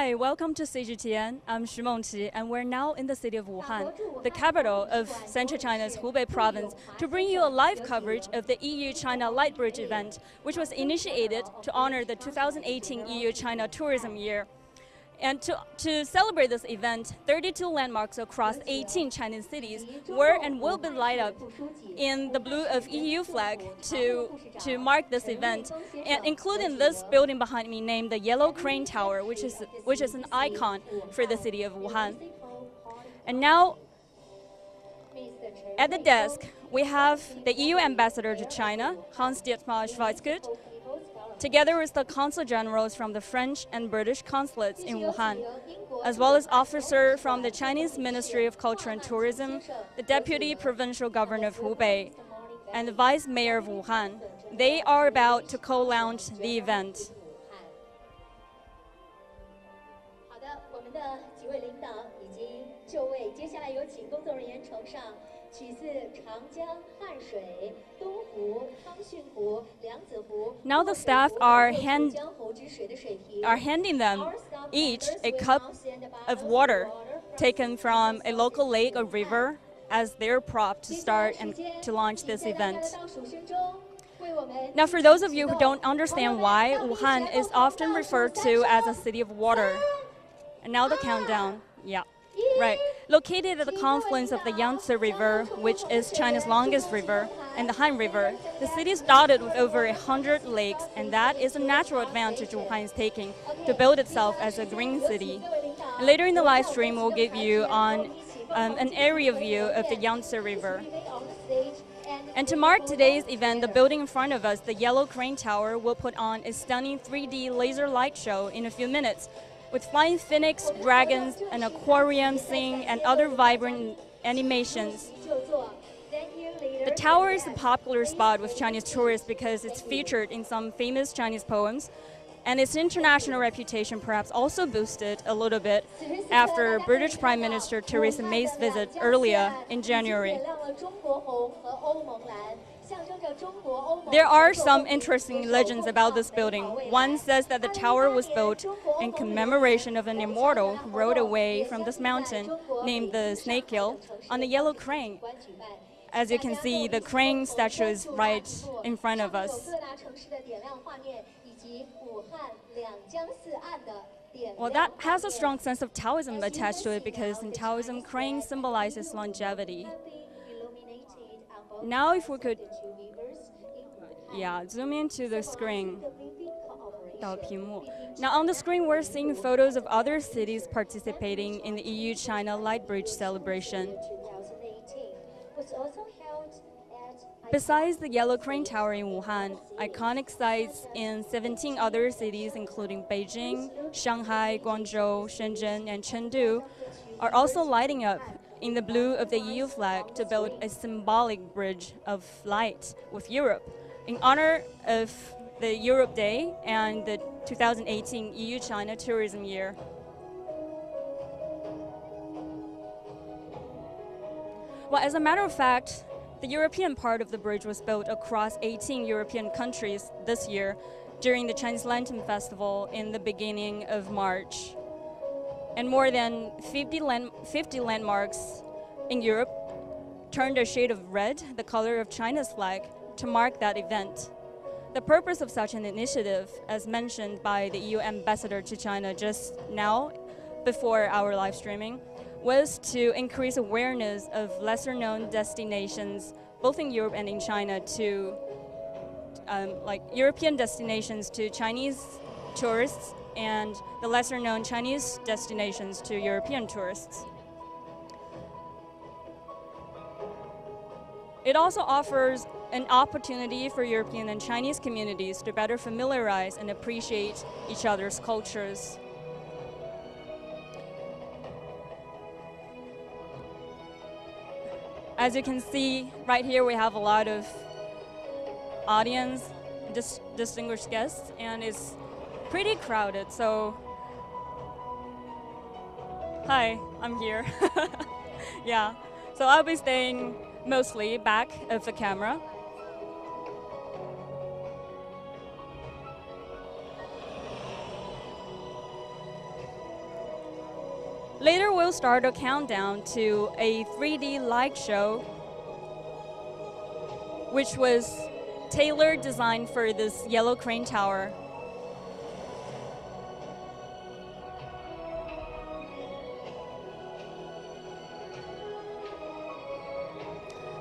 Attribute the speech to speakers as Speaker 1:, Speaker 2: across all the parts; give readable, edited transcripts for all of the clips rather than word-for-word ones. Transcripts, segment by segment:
Speaker 1: Hi, welcome to CGTN. I'm Xu Mengqi, and we're now in the city of Wuhan, the capital of central China's Hubei province, to bring you a live coverage of the EU-China Light Bridge event, which was initiated to honor the 2018 EU-China Tourism Year. And to celebrate this event, 32 landmarks across 18 Chinese cities were and will be light up in the blue of EU flag to mark this event, and including this building behind me named the Yellow Crane Tower, which is an icon for the city of Wuhan. And now, at the desk, we have the EU ambassador to China, Hans-Dietmar Schweizgut, together with the consul generals from the French and British consulates in Wuhan, as well as officers from the Chinese Ministry of Culture and Tourism, the Deputy Provincial Governor of Hubei, and the Vice Mayor of Wuhan. They are about to co-launch the event. Now the staff are handing them each a cup of water taken from a local lake or river as their prop to start and to launch this event. Now, for those of you who don't understand why, Wuhan is often referred to as a city of water. And now the countdown. Yeah. Right. Located at the confluence of the Yangtze River, which is China's longest river, and the Han River, the city is dotted with over 100 lakes, and that is a natural advantage Wuhan is taking to build itself as a green city. And later in the live stream, we'll give you an area view of the Yangtze River. And to mark today's event, the building in front of us, the Yellow Crane Tower, will put on a stunning 3D laser light show in a few minutes, with flying phoenix, dragons, an aquarium scene, and other vibrant animations. The tower is a popular spot with Chinese tourists because it's featured in some famous Chinese poems, and its international reputation perhaps also boosted a little bit after British Prime Minister Theresa May's visit earlier in January. There are some interesting legends about this building. One says that the tower was built in commemoration of an immortal who rode away from this mountain named the Snake Hill on a yellow crane. As you can see, the crane statue is right in front of us. Well, that has a strong sense of Taoism attached to it because in Taoism, crane symbolizes longevity. Now if we could zoom into the screen. Now on the screen, we're seeing photos of other cities participating in the EU-China Light Bridge celebration. Besides the Yellow Crane Tower in Wuhan, iconic sites in 17 other cities, including Beijing, Shanghai, Guangzhou, Shenzhen, and Chengdu, are also lighting up in the blue of the EU flag to build a symbolic bridge of light with Europe in honor of the Europe Day and the 2018 EU-China Tourism Year. Well, as a matter of fact, the European part of the bridge was built across 18 European countries this year during the Chinese Lantern Festival in the beginning of March. And more than 50 landmarks in Europe turned a shade of red, the color of China's flag, to mark that event. The purpose of such an initiative, as mentioned by the EU ambassador to China just now, before our live streaming, was to increase awareness of lesser-known destinations, both in Europe and in China, to like European destinations to Chinese tourists and the lesser-known Chinese destinations to European tourists. It also offers an opportunity for European and Chinese communities to better familiarize and appreciate each other's cultures. As you can see, right here we have a lot of audience, distinguished guests, and it's pretty crowded, so hi, I'm here. Yeah, so I'll be staying mostly back of the camera. Later, we'll start a countdown to a 3D light show, which was tailored designed for this yellow crane tower.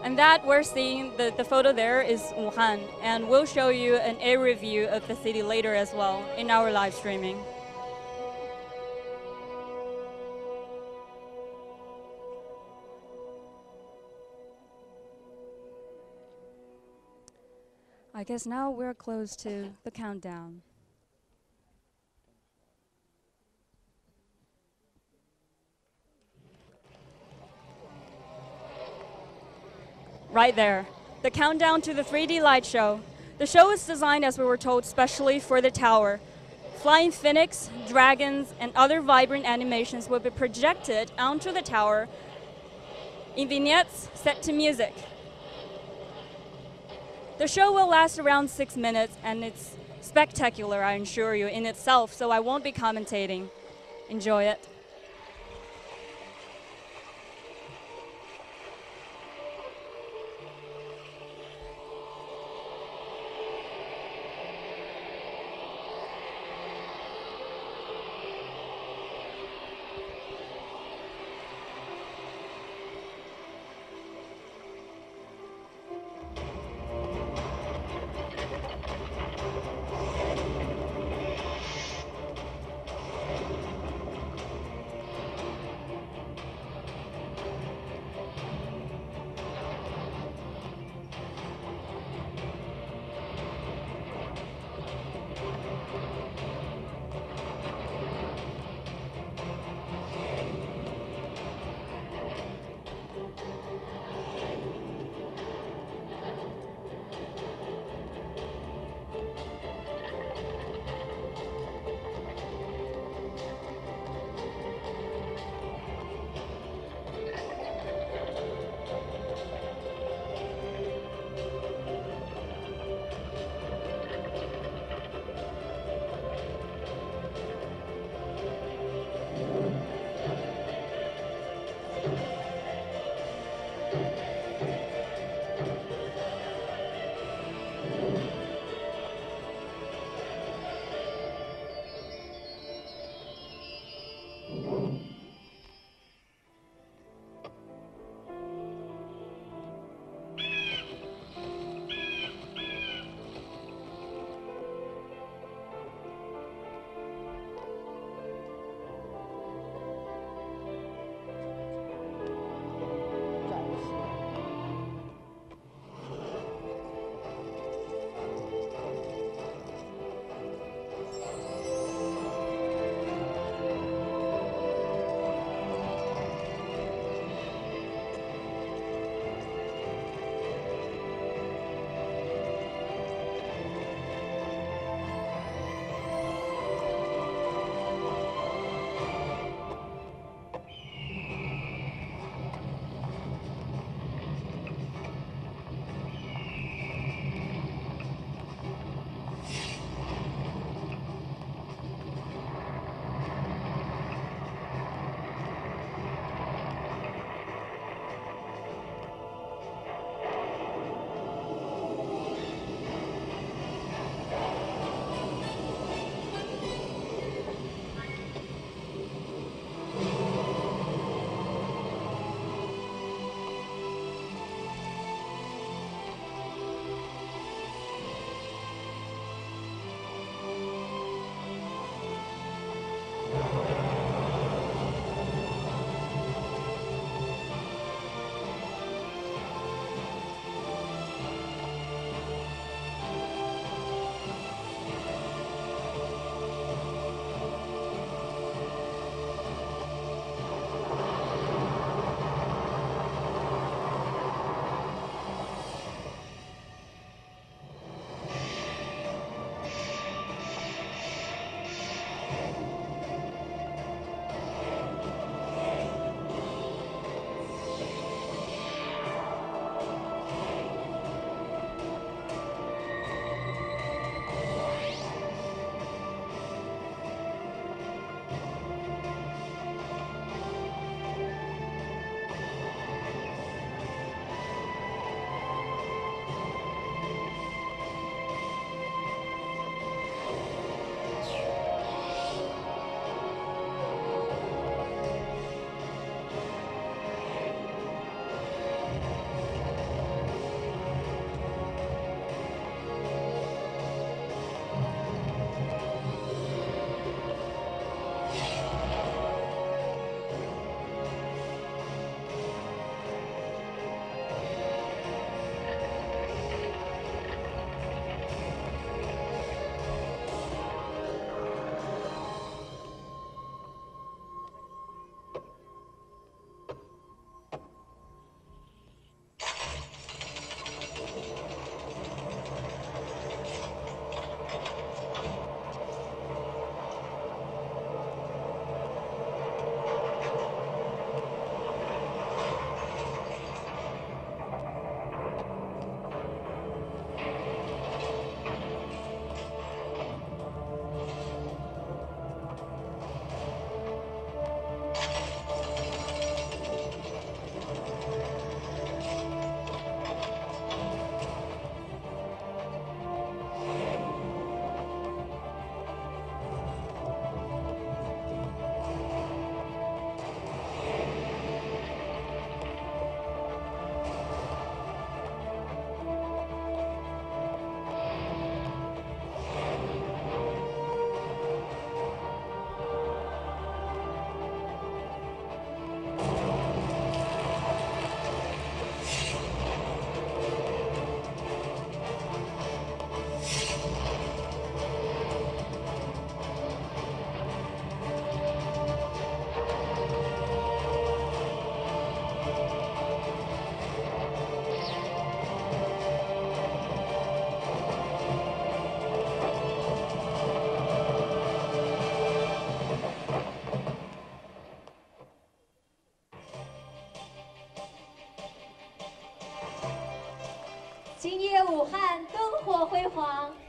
Speaker 1: And that we're seeing, the photo there is Wuhan, and we'll show you an area view of the city later as well in our live streaming. I guess now we're close to the countdown. Right there, the countdown to the 3D light show. The show is designed, as we were told, specially for the tower. Flying phoenix, dragons, and other vibrant animations will be projected onto the tower in vignettes set to music. The show will last around 6 minutes, and it's spectacular, I assure you, in itself, so I won't be commentating. Enjoy it.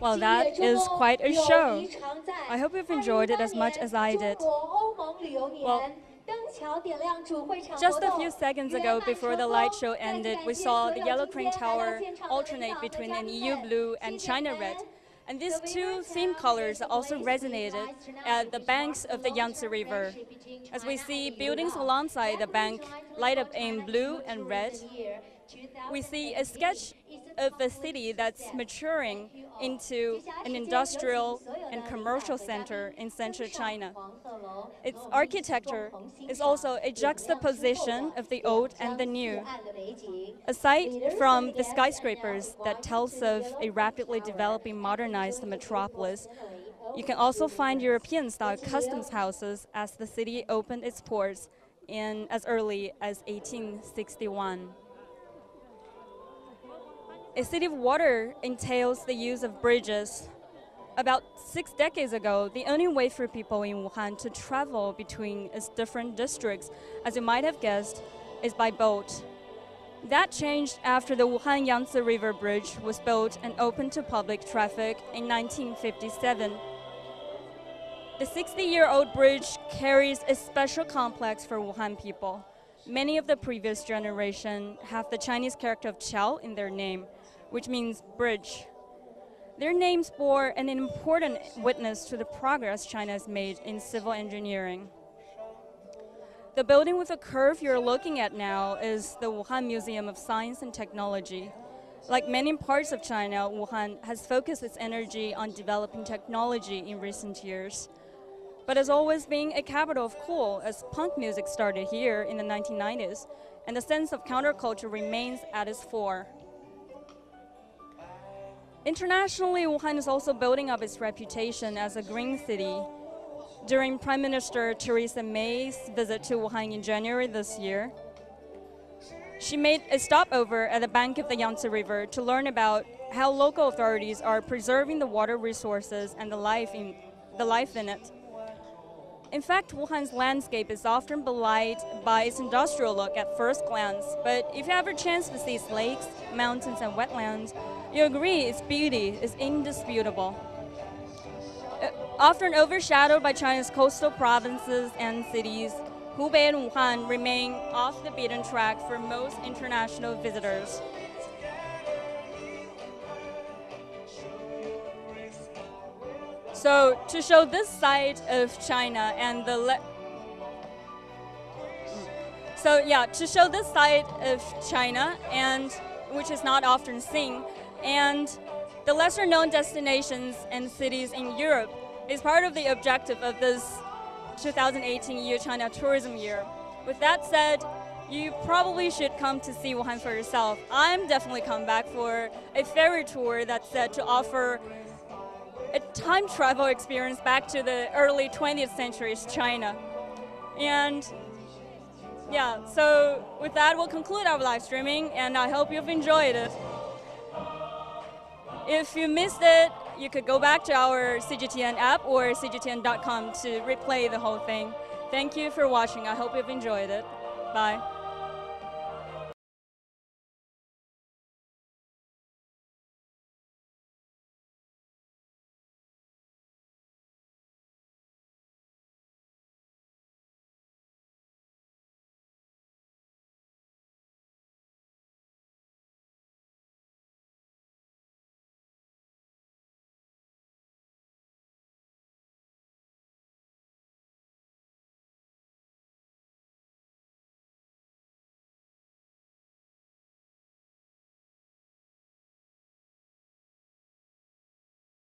Speaker 1: Well, that is quite a show. I hope you've enjoyed it as much as I did. Well, just a few seconds ago, before the light show ended, we saw the Yellow Crane Tower alternate between an EU blue and China red. And these two theme colors also resonated at the banks of the Yangtze River. As we see buildings alongside the bank light up in blue and red, we see a sketch of a city that's maturing into an industrial and commercial center in central China. Its architecture is also a juxtaposition of the old and the new. Aside from the skyscrapers that tells of a rapidly developing modernized metropolis, you can also find European-style customs houses as the city opened its ports in as early as 1861. A city of water entails the use of bridges. About 6 decades ago, the only way for people in Wuhan to travel between its different districts, as you might have guessed, is by boat. That changed after the Wuhan Yangtze River Bridge was built and opened to public traffic in 1957. The 60-year-old bridge carries a special complex for Wuhan people. Many of the previous generation have the Chinese character of Qiao in their name, which means bridge. Their names bore an important witness to the progress China has made in civil engineering. The building with the curve you're looking at now is the Wuhan Museum of Science and Technology. Like many parts of China, Wuhan has focused its energy on developing technology in recent years. But has always been a capital of cool, as punk music started here in the 1990s, and the sense of counterculture remains at its fore. Internationally, Wuhan is also building up its reputation as a green city. During Prime Minister Theresa May's visit to Wuhan in January this year, she made a stopover at the bank of the Yangtze River to learn about how local authorities are preserving the water resources and the life in it. In fact, Wuhan's landscape is often belied by its industrial look at first glance, but if you have a chance to see its lakes, mountains, and wetlands, you agree its beauty is indisputable. Often overshadowed by China's coastal provinces and cities, Hubei and Wuhan remain off the beaten track for most international visitors. So to show this side of China and which is not often seen, and the lesser known destinations and cities in Europe is part of the objective of this 2018 EU-China Tourism Year. With that said, you probably should come to see Wuhan for yourself. I'm definitely coming back for a ferry tour that's said to offer a time travel experience back to the early 20th century's China. And yeah, so with that, we'll conclude our live streaming, and I hope you've enjoyed it. If you missed it, you could go back to our CGTN app or CGTN.com to replay the whole thing. Thank you for watching. I hope you've enjoyed it. Bye.